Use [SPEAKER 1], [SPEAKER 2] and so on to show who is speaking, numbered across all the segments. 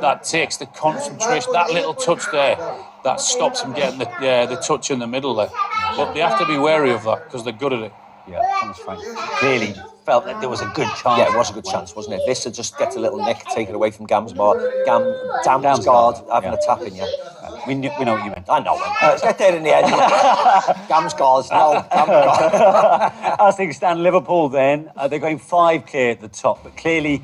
[SPEAKER 1] That takes the concentration, that little touch there, that stops him getting the touch in the middle there. But they have to be wary of that because they're good at it.
[SPEAKER 2] Yeah, Thomas Frank clearly felt that there was a good chance.
[SPEAKER 3] Yeah, it was a good chance, wasn't it? This just gets a little nick, take it away from Gam's bar. Dam's guard having a tap in you.
[SPEAKER 2] We know what you meant.
[SPEAKER 3] I know. Let's get there in the end. Gam's guards, no. Gam's guard.
[SPEAKER 2] As things stand, Liverpool then, they're going 5 clear at the top, but clearly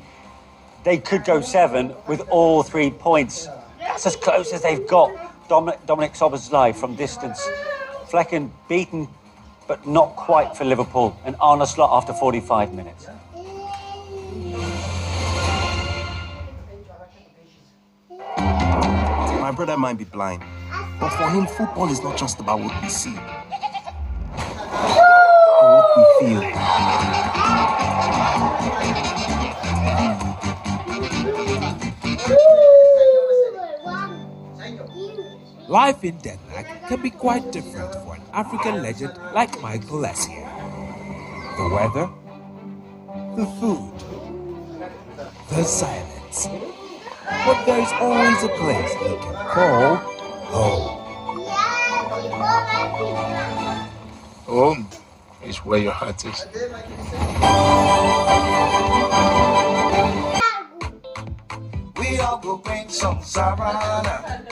[SPEAKER 2] they could go 7 with all 3 points. That's as close as they've got. Dominic Szoboszlai from distance. Flecken beaten, but not quite for Liverpool. And Arne Slot after 45 minutes.
[SPEAKER 4] My brother might be blind, but for him, football is not just about what we see, but what we feel.
[SPEAKER 5] Life in Denmark can be quite different for an African legend like Michael Essien. The weather, the food, the silence. But there's always a place he can call home.
[SPEAKER 1] Home is where your heart is.
[SPEAKER 4] We all go bring some Savannah.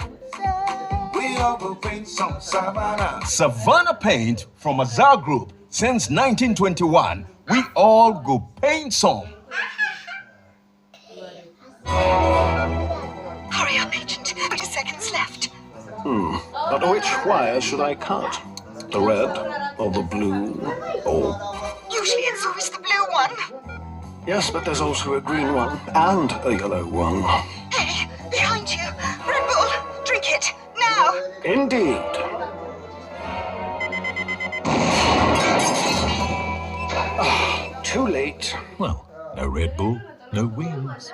[SPEAKER 4] We all go bring some Savannah.
[SPEAKER 6] Savannah Paint from Azar Group. Since 1921, we all go paint some.
[SPEAKER 7] Hurry up, Agent. 30 seconds left.
[SPEAKER 8] But which wire should I cut? The red or the blue or...
[SPEAKER 7] Usually it's always the blue one.
[SPEAKER 8] Yes, but there's also a green one and a yellow one.
[SPEAKER 7] Hey, behind you. Red Bull. Drink it. Now.
[SPEAKER 8] Indeed. Too late.
[SPEAKER 5] Well, no Red Bull, no wings.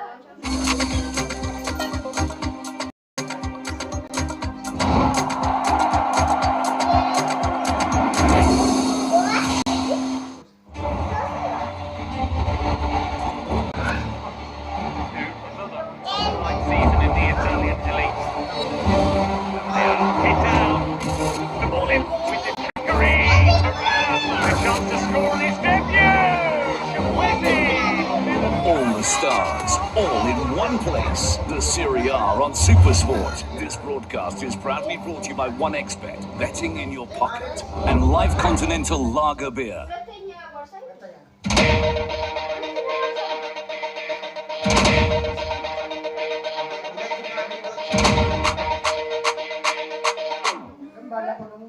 [SPEAKER 6] All the stars, all in one place. The Serie A on Supersport. This broadcast is proudly brought to you by 1xBet, betting in your pocket, and Life Continental Lager Beer.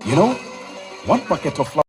[SPEAKER 4] You know, one bucket of flour.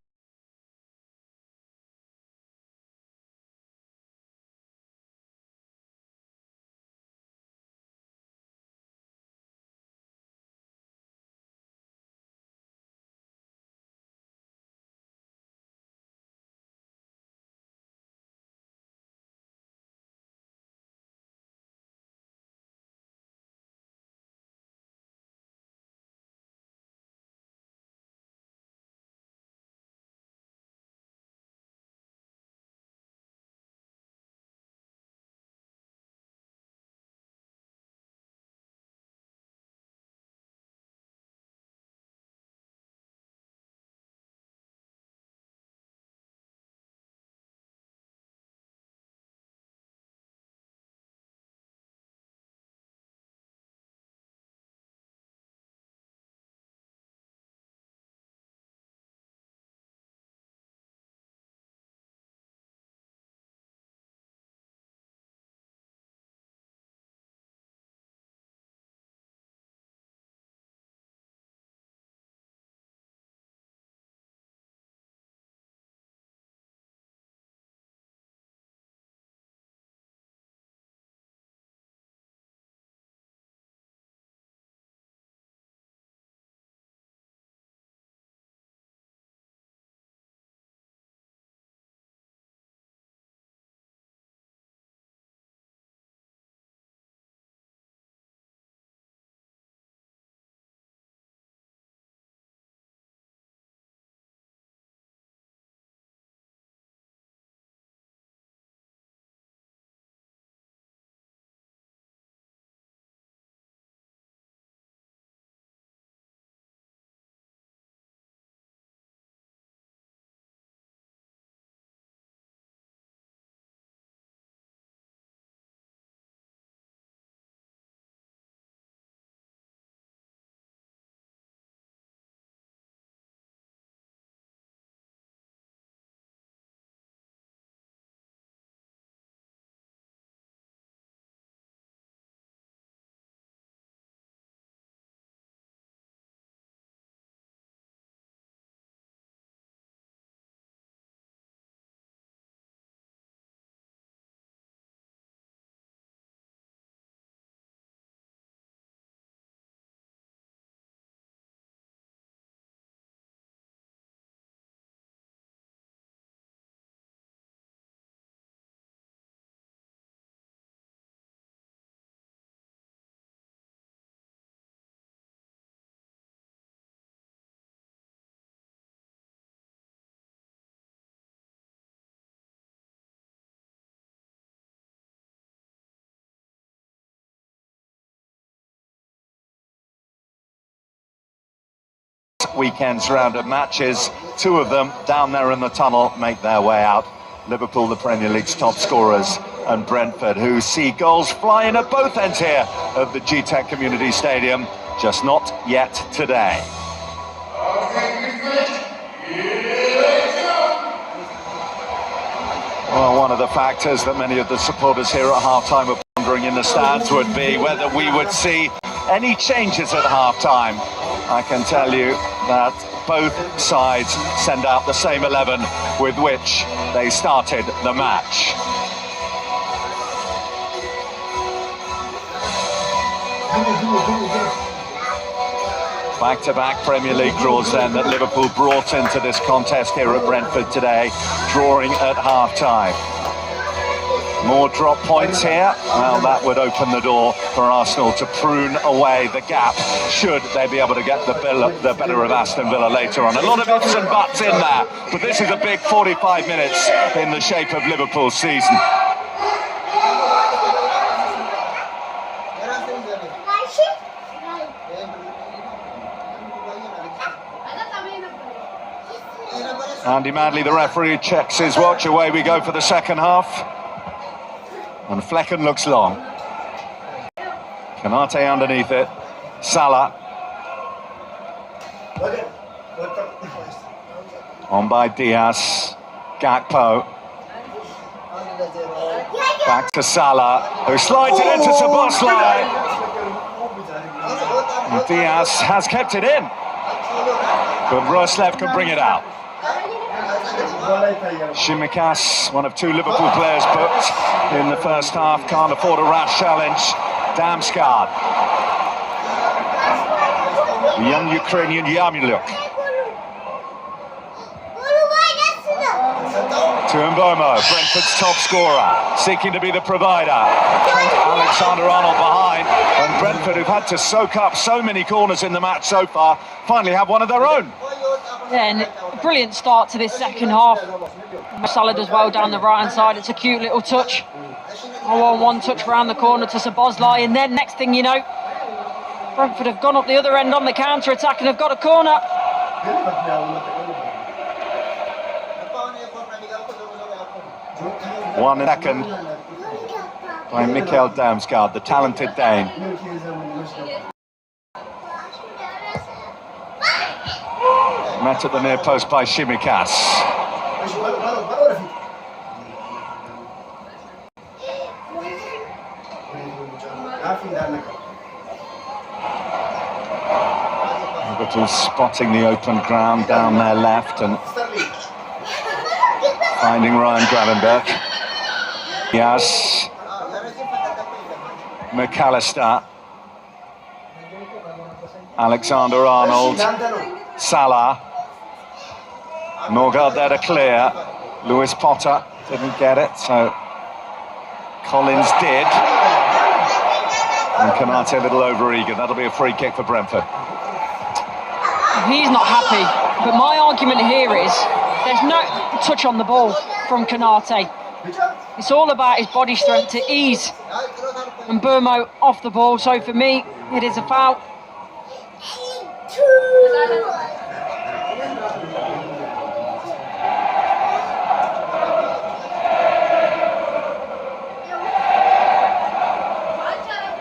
[SPEAKER 9] weekend's round of matches. 2 of them down there in the tunnel make their way out. Liverpool, the Premier League's top scorers, and Brentford, who see goals flying at both ends here of the GTEC Community Stadium, just not yet today. Well, one of the factors that many of the supporters here at half-time were pondering in the stands would be whether we would see any changes at half-time. I can tell you that both sides send out the same 11 with which they started the match. Back-to-back Premier League draws then that Liverpool brought into this contest here at Brentford today, drawing at half-time. More drop points here. Well, that would open the door for Arsenal to prune away the gap, should they be able to get the better of Aston Villa later on. A lot of ifs and buts in there, but this is a big 45 minutes in the shape of Liverpool's season. Andy Manley, the referee, checks his watch. Away we go for the second half. And Flecken looks long. Kanate underneath it. Salah. On by Diaz. Gakpo. Back to Salah, who slides it into Szoboszlai. And Diaz has kept it in. But Roslev can bring it out. Shimikas, one of 2 Liverpool players booked in the first half, can't afford a rash challenge. Damsgaard. The young Ukrainian Yarmuluk. To Mbomo, Brentford's top scorer, seeking to be the provider. Alexander-Arnold behind, and Brentford, who've had to soak up so many corners in the match so far, finally have one of their own.
[SPEAKER 10] Yeah, and a brilliant start to this second half. Salah does well down the right-hand side. It's a cute little touch. One touch round the corner to Szoboszlai, and then next thing you know, Brentford have gone up the other end on the counter-attack and have got a corner.
[SPEAKER 9] 1 second by Mikkel Damsgaard, the talented Dane. Met at the near post by Shimikas. Liverpool spotting the open ground down their left and finding Ryan Gravenberch. Yes. McAllister. Alexander-Arnold. Salah. Norgard there to clear. Lewis Potter didn't get it, so Collins did. And Kanate a little over-eager. That'll be a free kick for Brentford.
[SPEAKER 10] He's not happy, but my argument here is there's no touch on the ball from Kanate. It's all about his body strength to ease and Mbomo off the ball, so for me, it is a foul.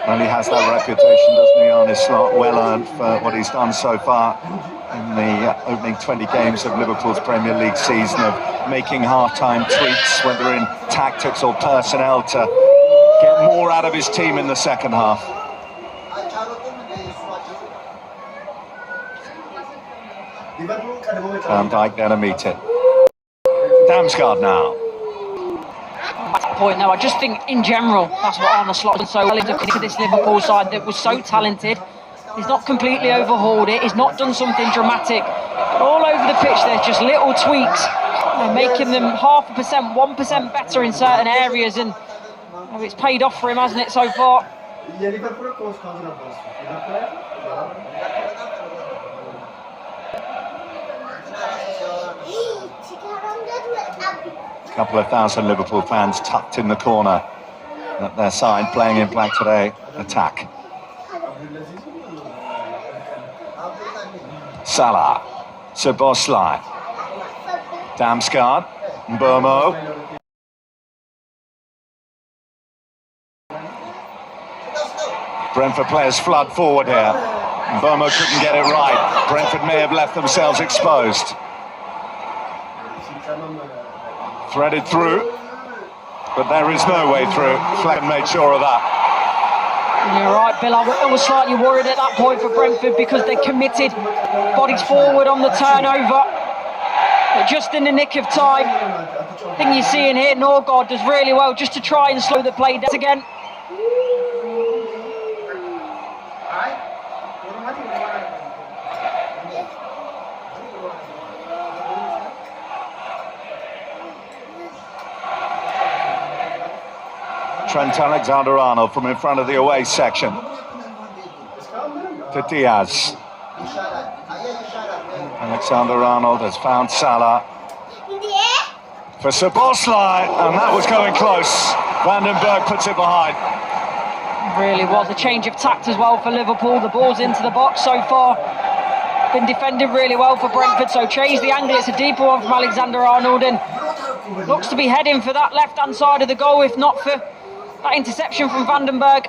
[SPEAKER 9] Well, he has that reputation, doesn't he, Arne Slot? Well earned for what he's done so far in the opening 20 games of Liverpool's Premier League season, of making half-time tweaks, whether in tactics or personnel, to get more out of his team in the second half. Van Dijk there to meet it. Damsgaard now.
[SPEAKER 10] Point now, I just think in general that's what Arne Slot done so well into this Liverpool side that was so talented. He's not completely overhauled it, he's not done something dramatic. All over the pitch there's just little tweaks, making them 0.5%, 1% better in certain areas, and it's paid off for him, hasn't it, so far?
[SPEAKER 9] A couple of thousand Liverpool fans tucked in the corner at their side, playing in black today. Attack. Salah, Szoboszlai, Damsgaard, Mbomo. Brentford players flood forward here. Mbomo couldn't get it right. Brentford may have left themselves exposed. Threaded through, but there is no way through. Flecken made sure of that.
[SPEAKER 10] You're right, Bill. I was slightly worried at that point for Brentford because they committed bodies forward on the turnover. But just in the nick of time, I think you're seeing here, Norgard does really well just to try and slow the play down again.
[SPEAKER 9] Trent Alexander-Arnold from in front of the away section to Diaz. Alexander-Arnold has found Salah for Szoboszlai, and that was going close. Vandenberg puts it behind.
[SPEAKER 10] Really was a change of tact as well for Liverpool. The ball's into the box so far. Been defended really well for Brentford, so change the angle. It's a deeper one from Alexander-Arnold and looks to be heading for that left-hand side of the goal, if not for that interception from Vandenberg.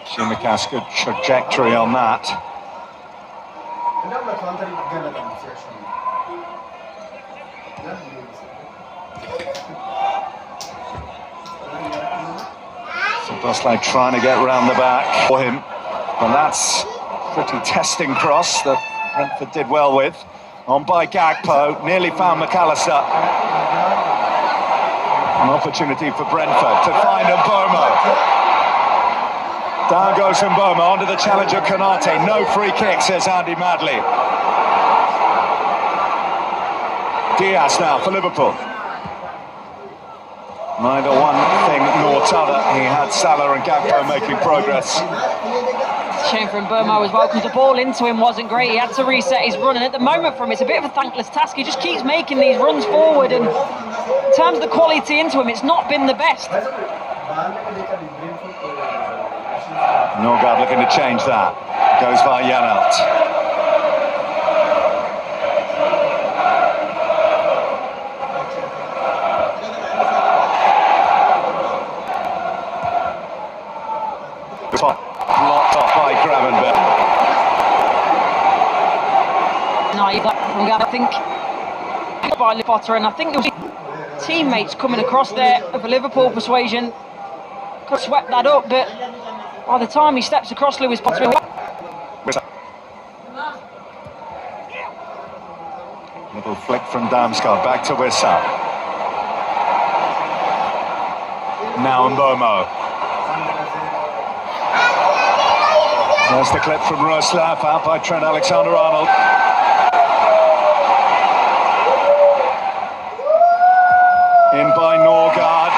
[SPEAKER 9] Tsimikas, good trajectory on that. Szoboszlai trying to get round the back for him, and that's a pretty testing cross that Brentford did well with. On by Gakpo, nearly found McAllister. An opportunity for Brentford to find Mbomo. Down goes Mbomo onto the challenger Konate. No free kick, says Andy Madley. Diaz now for Liverpool. Neither one thing nor t'other. He had Salah and Gakpo making progress.
[SPEAKER 10] Shame for Mbomo as well, because the ball into him wasn't great. He had to reset his run, and at the moment for him it's a bit of a thankless task. He just keeps making these runs forward, and in terms of the quality into him, it's not been the best.
[SPEAKER 9] Norgard looking to change that. Goes by Janelt. Blocked off by Gravenberg.
[SPEAKER 10] I think by Potter, and I think there was teammates coming across there of a Liverpool persuasion. Could swept that up, but by the time he steps across Lewis Potter,
[SPEAKER 9] little flick from Damsgaard back to Wissa. Now Mbomo. There's the clip from Roslav, out by Trent Alexander-Arnold. In by Norgard.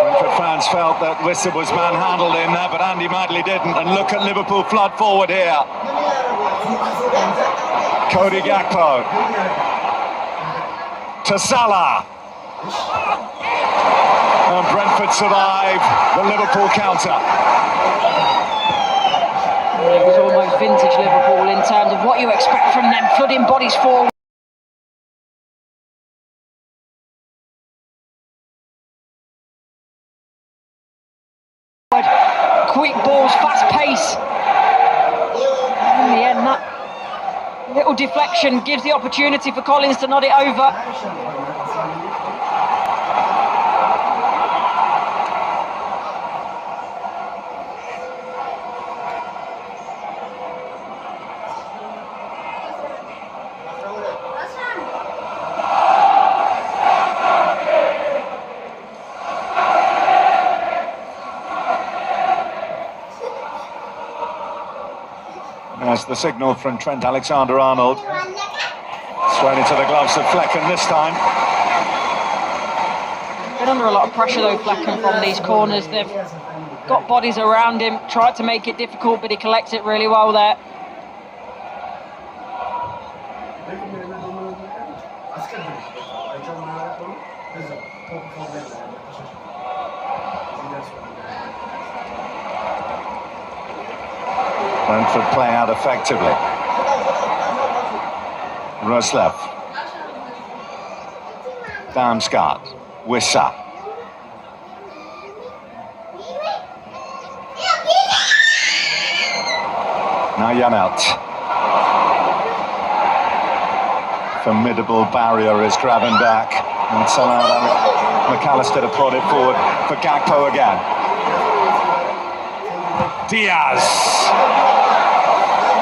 [SPEAKER 9] Brentford fans felt that Wissa was manhandled in there, but Andy Madley didn't. And look at Liverpool flood forward here. Cody Gakpo to Salah. And Brentford survive the Liverpool counter.
[SPEAKER 10] It was almost vintage Liverpool in terms of what you expect from them, flooding bodies forward. Quick balls, fast pace. In the end, that little deflection gives the opportunity for Collins to nod it over.
[SPEAKER 9] There's the signal from Trent Alexander-Arnold. Thrown into the gloves of Flecken this time.
[SPEAKER 10] Been under a lot of pressure though, Flecken, from these corners. They've got bodies around him, tried to make it difficult, but he collects it really well there.
[SPEAKER 9] Brentford play out effectively. Roslev. Damsgaard. Wissa. Now Janelt. Formidable barrier is Gravenberch. And somehow McAllister to prod it forward for Gakpo again. Diaz.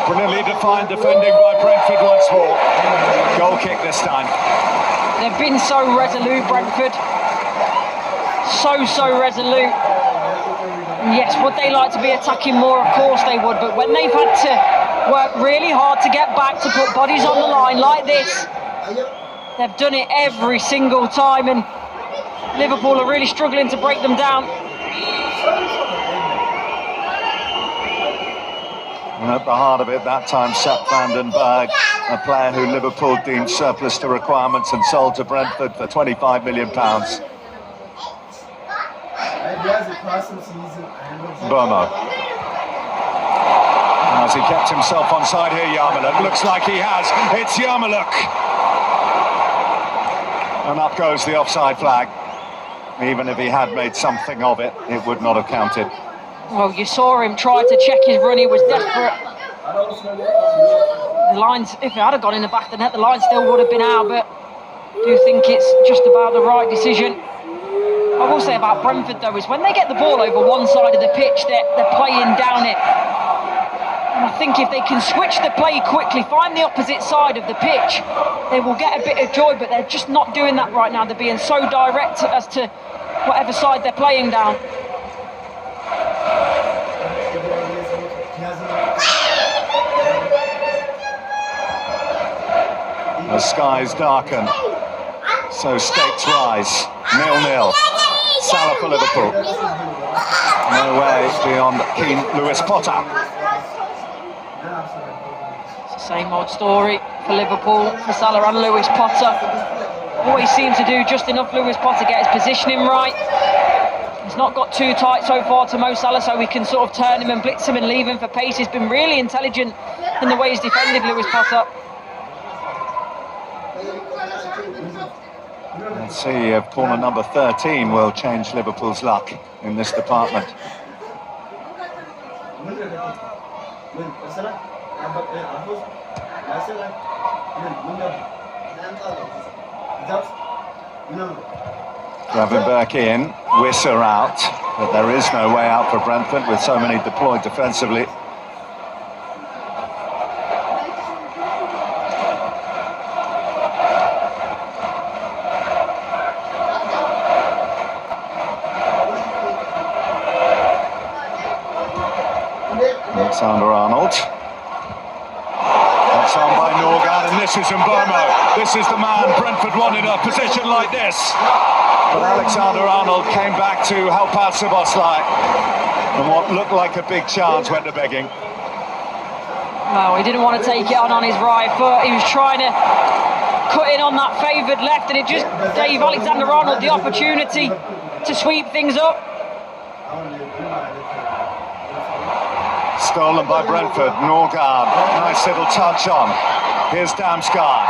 [SPEAKER 9] Brilliantly defined defending by Brentford once more. Goal kick this time.
[SPEAKER 10] They've been so resolute, Brentford. So resolute. And yes, would they like to be attacking more? Of course they would. But when they've had to work really hard to get back, to put bodies on the line like this, they've done it every single time. And Liverpool are really struggling to break them down.
[SPEAKER 9] And at the heart of it that time, Sepp van den Berg, a player who Liverpool deemed surplus to requirements and sold to Brentford for £25 million. Bomo. Has he kept himself on side here, Yarmolenko? Looks like he has. It's Yarmolenko. And up goes the offside flag. Even if he had made something of it, it would not have counted.
[SPEAKER 10] Well, you saw him try to check his run. He was desperate. The lines, if it had gone in the back of the net, the line still would have been out, but I do think it's just about the right decision. I will say about Brentford, though, is when they get the ball over one side of the pitch, they're playing down it. And I think if they can switch the play quickly, find the opposite side of the pitch, they will get a bit of joy, but they're just not doing that right now. They're being so direct as to whatever side they're playing down.
[SPEAKER 9] The skies darken, so stakes rise. 0-0. Salah for Liverpool. No way beyond keen Lewis Potter.
[SPEAKER 10] It's the same old story for Liverpool, for Salah and Lewis Potter. Always seems to do just enough Lewis Potter, get his positioning right. He's not got too tight so far to Mo Salah, so we can sort of turn him and blitz him and leave him for pace. He's been really intelligent in the way he's defended Lewis Potter.
[SPEAKER 9] Let's see if corner number 13 will change Liverpool's luck in this department. Gravenberch in, Wissa out, but there is no way out for Brentford with so many deployed defensively. Alexander-Arnold. That's on by Norgard, and this is Mbomo. This is the man Brentford wanted, a position like this. But Alexander-Arnold came back to help out Szoboszlai. And what looked like a big chance went to begging.
[SPEAKER 10] Well, he didn't want to take it on his right foot. He was trying to cut in on that favoured left, and it just gave Alexander-Arnold the opportunity to sweep things up.
[SPEAKER 9] Stolen by Brentford, Norgard, nice little touch on. Here's Damsgaard.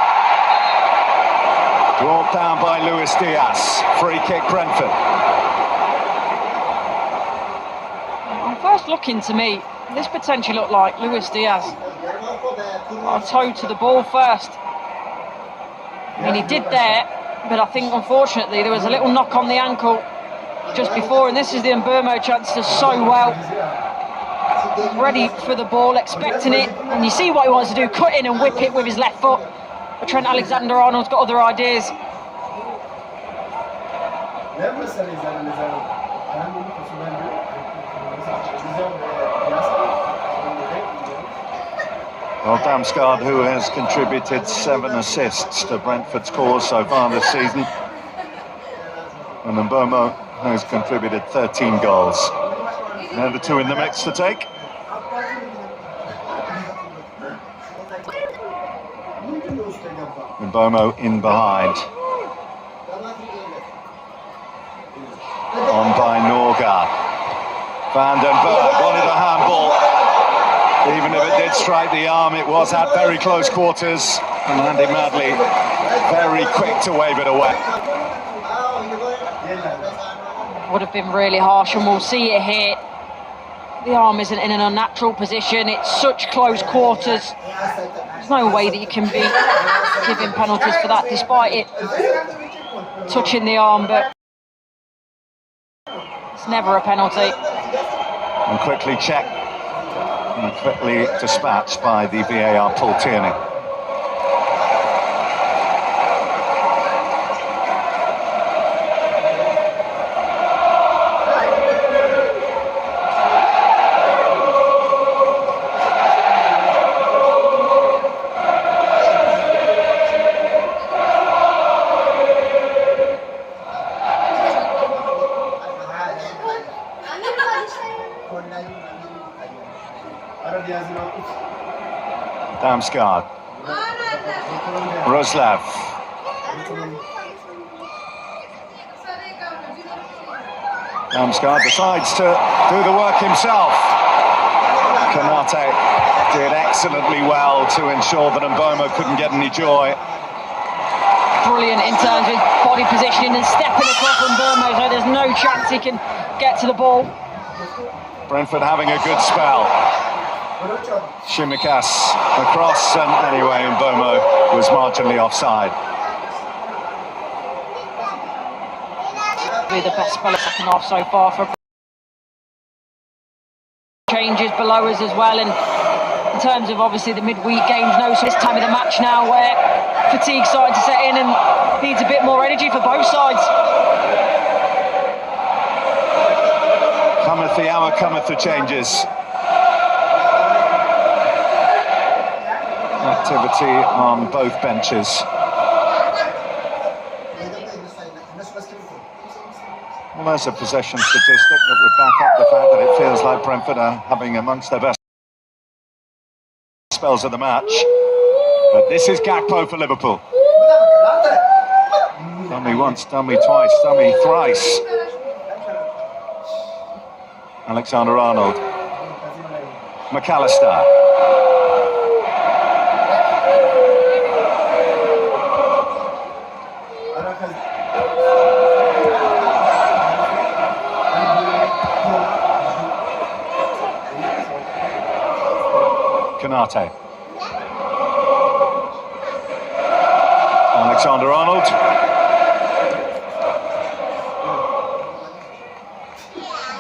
[SPEAKER 9] Brought down by Luis Diaz, free kick Brentford.
[SPEAKER 10] On first looking to me, this potentially looked like Luis Diaz. A toe to the ball first. I mean, he did there, but I think unfortunately there was a little knock on the ankle just before, and this is the Mbomo chance to so well. Ready for the ball, expecting it, and you see what he wants to do, cut in and whip it with his left foot. But Trent Alexander-Arnold's got other ideas.
[SPEAKER 9] Well, Damsgaard, who has contributed 7 assists to Brentford's cause so far this season, and Mbomo has contributed 13 goals. Now the two in the mix to take. Mbomo in behind. Van den Berg wanted a handball. Even if it did strike the arm, it was at very close quarters. And Andy Madley very quick to wave it away.
[SPEAKER 10] Would have been really harsh, and we'll see it here. The arm isn't in an unnatural position. It's such close quarters. There's no way that you can be giving penalties for that, despite it touching the arm, but it's never a penalty.
[SPEAKER 9] And quickly checked and quickly dispatched by the VAR Paul Tierney. Damsgaard. Roslav. Damsgaard decides to do the work himself. Konate did excellently well to ensure that Mboma couldn't get any joy.
[SPEAKER 10] Brilliant in terms of body positioning and stepping across Mboma, so there's no chance he can get to the ball.
[SPEAKER 9] Brentford having a good spell. Shimikas across, and anyway, Mboma was marginally offside.
[SPEAKER 10] Be the best spell of second half so far for changes below us as well, and in terms of obviously the midweek games, so this time of the match now where fatigue starting to set in and needs a bit more energy for both sides.
[SPEAKER 9] Cometh the hour, cometh the changes. Activity on both benches. Well, there's a possession statistic that would back up the fact that it feels like Brentford are having amongst their best spells of the match. But this is Gakpo for Liverpool. Done me once, done me twice, done me thrice. Alexander-Arnold. McAllister. Konate. Alexander-Arnold.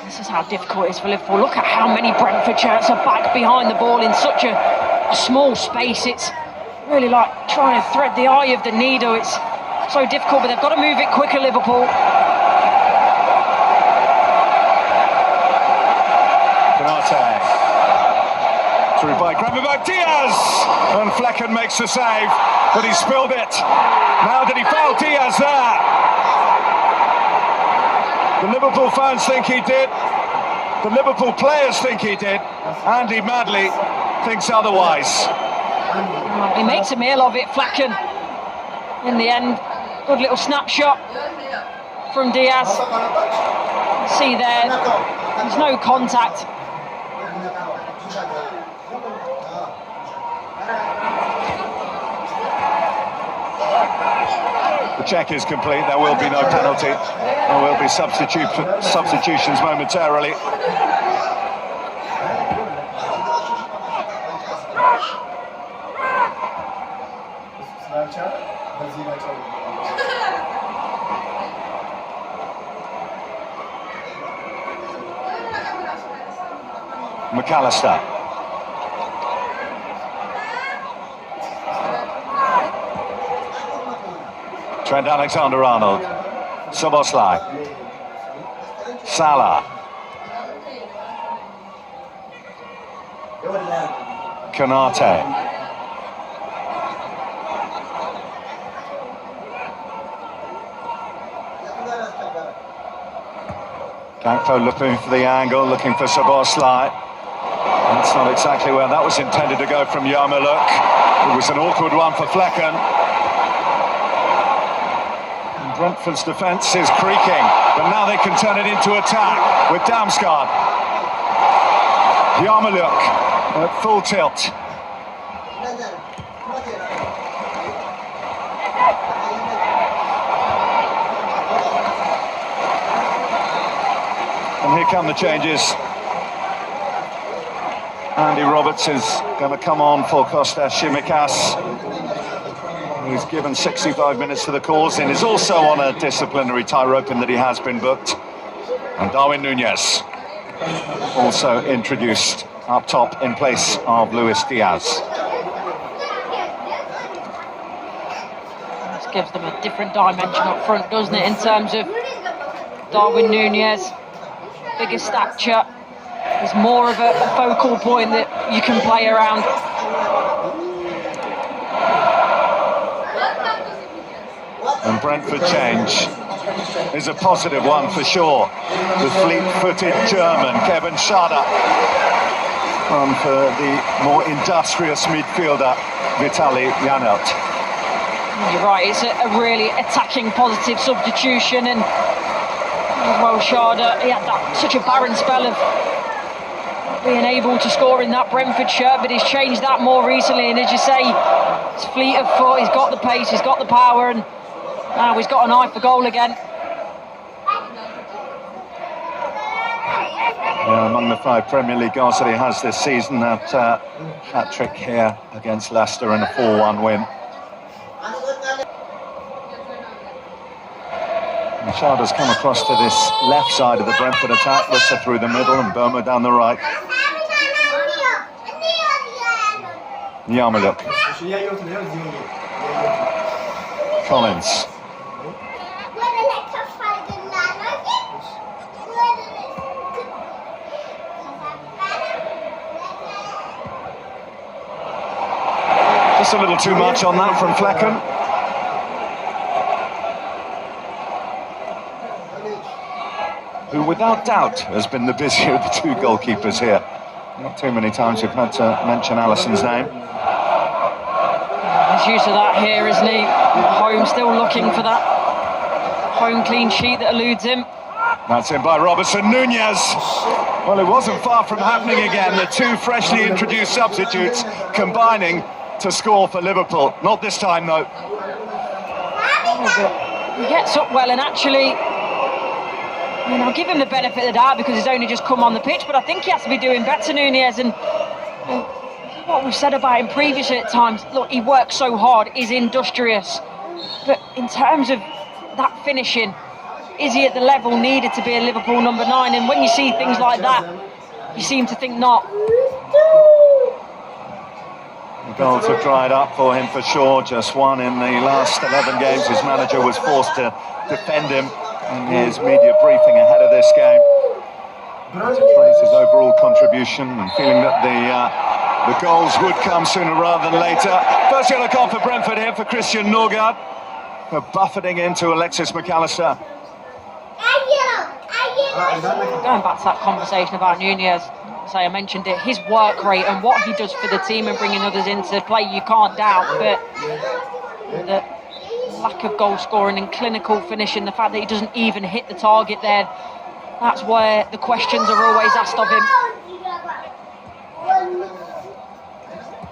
[SPEAKER 10] This is how difficult it is for Liverpool. Look at how many Brentford shirts are back behind the ball in such a small space. It's really like trying to thread the eye of the needle. It's so difficult, but they've got to move it quicker, Liverpool.
[SPEAKER 9] Konate. Through by Gravenberg, Diaz! And Flecken makes the save, but he spilled it. Now did he foul Diaz there? The Liverpool fans think he did. The Liverpool players think he did. Andy Madley thinks otherwise.
[SPEAKER 10] He makes a meal of it, Flecken. In the end, good little snapshot from Diaz. See there, there's no contact.
[SPEAKER 9] The check is complete. There will be no penalty. There will be substitutions momentarily. McAllister. Trent Alexander-Arnold. Szoboszlai. Salah. Konate. Gakpo looking for the angle, looking for Szoboszlai. That's not exactly where that was intended to go from Yarmuluk. It was an awkward one for Flecken. And Brentford's defence is creaking, but now they can turn it into attack with Damsgaard. Yarmouk at full tilt. And here come the changes. Andy Roberts is going to come on for Kostas Tsimikas. He's given 65 minutes to the cause and is also on a disciplinary tightrope in that he has been booked. And Darwin Núñez also introduced up top in place of Luis Diaz.
[SPEAKER 10] This gives them a different dimension up front, doesn't it, in terms of Darwin Núñez, bigger stature. There's more of a focal point that you can play around.
[SPEAKER 9] And Brentford change is a positive one for sure. The fleet-footed German, Kevin Schade, on for the more industrious midfielder, Vitaly Janelt.
[SPEAKER 10] You're right, it's a really attacking, positive substitution, and well, Schade, he had such a barren spell of being able to score in that Brentford shirt, but he's changed that more recently, and as you say, he's fleet of foot, he's got the pace, he's got the power, and now he's got an eye for goal again.
[SPEAKER 9] Yeah, among the 5 Premier League goals that he has this season, that hat-trick here against Leicester in a 4-1 win. And Schade's come across to this left side of the Brentford attack, Wissa through the middle and Burma down the right. Yarmouk. Collins. Just a little too much on that from Flecken. Who without doubt has been the busier of the 2 goalkeepers here. Not too many times we've had to mention Alisson's name.
[SPEAKER 10] He's used to that here, isn't he? Home still looking for that home clean sheet that eludes him.
[SPEAKER 9] That's in by Robertson. Núñez. Well, it wasn't far from happening again. The 2 freshly introduced substitutes combining to score for Liverpool. Not this time, though.
[SPEAKER 10] He gets up well, and actually, I mean, I'll give him the benefit of the doubt because he's only just come on the pitch, but I think he has to be doing better, Núñez, and what we've said about him previously at times, look, he works so hard, he's industrious, but in terms of that finishing, is he at the level needed to be a Liverpool number 9? And when you see things like that, you seem to think not.
[SPEAKER 9] The goals have dried up for him for sure. Just one in the last 11 games. His manager was forced to defend him in his media briefing ahead of this game. To praise his overall contribution and feeling that the goals would come sooner rather than later. First yellow card for Brentford here for Christian Norgard. Buffeting into Alexis McAllister.
[SPEAKER 10] Going back to that conversation about Núñez, say I mentioned it, his work rate and what he does for the team and bringing others into play, you can't doubt, but the lack of goal scoring and clinical finishing, the fact that he doesn't even hit the target there, that's where the questions are always asked of him.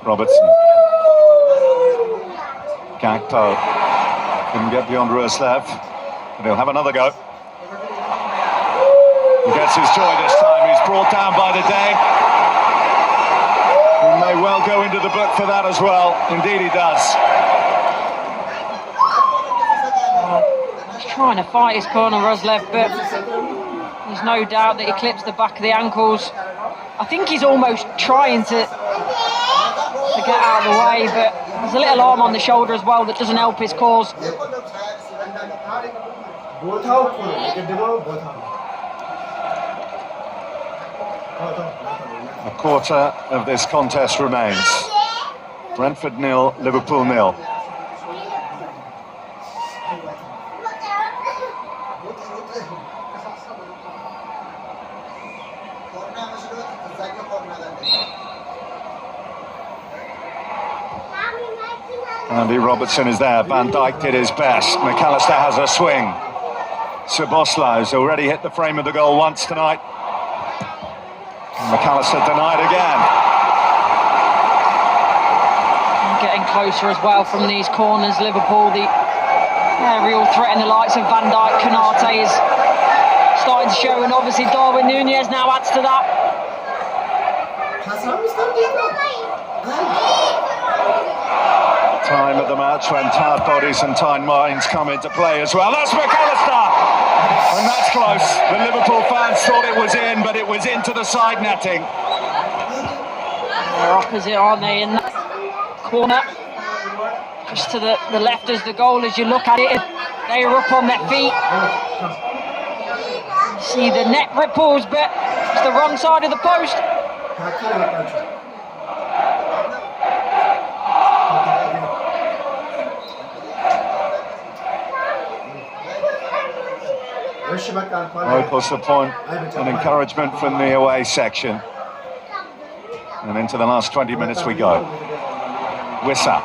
[SPEAKER 9] Robertson. Gakpo. Couldn't get beyond Ruslev, but he'll have another go. He gets his joy this time. He's brought down by the day. He may well go into the book for that as well. Indeed he does.
[SPEAKER 10] He's trying to fight his corner, Ruslev, but there's no doubt that he clips the back of the ankles. I think he's almost trying to get out of the way, but there's a little arm on the shoulder as well that doesn't help his cause.
[SPEAKER 9] A quarter of this contest remains. Brentford 0, Liverpool 0. Andy Robertson is there. Van Dijk did his best. McAllister has a swing. Szoboszlai's already hit the frame of the goal once tonight. McAllister denied again.
[SPEAKER 10] Getting closer as well from these corners. Liverpool, the aerial threat in the likes of Van Dijk, Konate is starting to show, and obviously Darwin Núñez now adds to that.
[SPEAKER 9] Time of the match when tired bodies and tired minds come into play as well. That's McAllister! And that's close. The Liverpool fans thought it was in, but it was into the side netting.
[SPEAKER 10] They're opposite, aren't they, in that corner? Just to the left as the goal as you look at it. They are up on their feet. See the net ripples, but it's the wrong side of the post.
[SPEAKER 9] Local support and encouragement from the away section. And into the last 20 minutes we go. Wissa.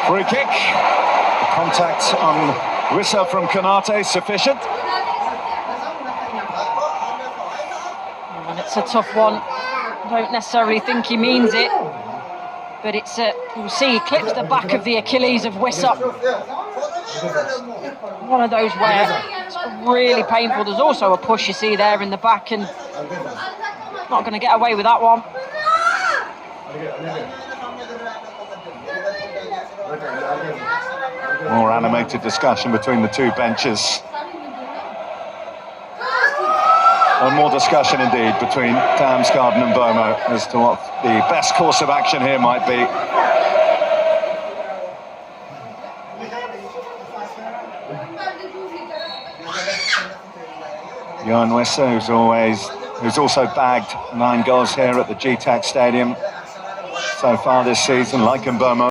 [SPEAKER 9] Free kick. The contact on Wissa from Konate sufficient.
[SPEAKER 10] And it's a tough one. I don't necessarily think he means it. But it's you'll see he clips the back of the Achilles of Wissa. One of those where it's really painful. There's also a push you see there in the back, and not going to get away with that one.
[SPEAKER 9] More animated discussion between the two benches. And more discussion indeed between Damsgaard and Bomo as to what the best course of action here might be. Johan Wissa, who's also bagged 9 goals here at the GTAC Stadium so far this season, like Bomo.